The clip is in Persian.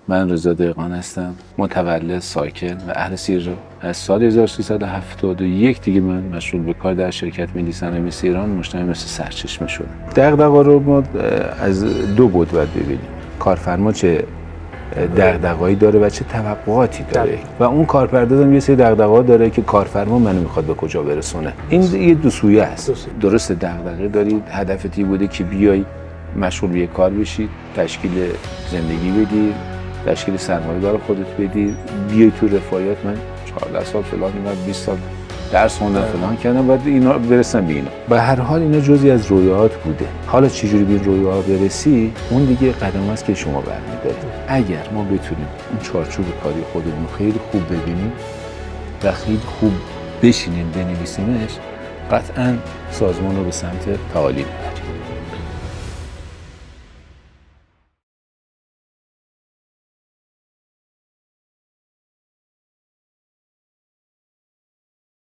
من رضا دهقان هستم، متولد، ساکن و اهل سیرجان. از سال 1371 دیگه من مشغول به کار در شرکت ملی صنایع ایران مشتری مثل سرچشمه شدم. دغدغه‌ها رو ما از دو بعد باید ببینیم. کارفرما چه دغدغه‌ای داره و چه توقعاتی داره و اون کارپردازم یه سری دغدغه‌ها داره که کارفرما منو میخواد به کجا برسونه. این یه دو سویه است. درست دغدغه دارید، هدفتی بوده که بیای مشغول به کار بشی، تشکیل زندگی بدی، تشکیل سرمایه‌دار خودت بدی، بیای تو رفاهیت. من 14 سال فلان و 20 سال درس خوندم فلان کردم بعد اینا برسم به اینا. به هر حال اینا جزئی از رویاهات بوده. حالا چجوری به این رویاها برسی اون دیگه قدم است که شما برمی‌دارید. اگر ما بتونیم اون چارچوب کاری خودمون خیلی خوب ببینیم و خیلی خوب بشینیم بنویسیمش، قطعاً سازمان رو به سمت تعالی می‌بره.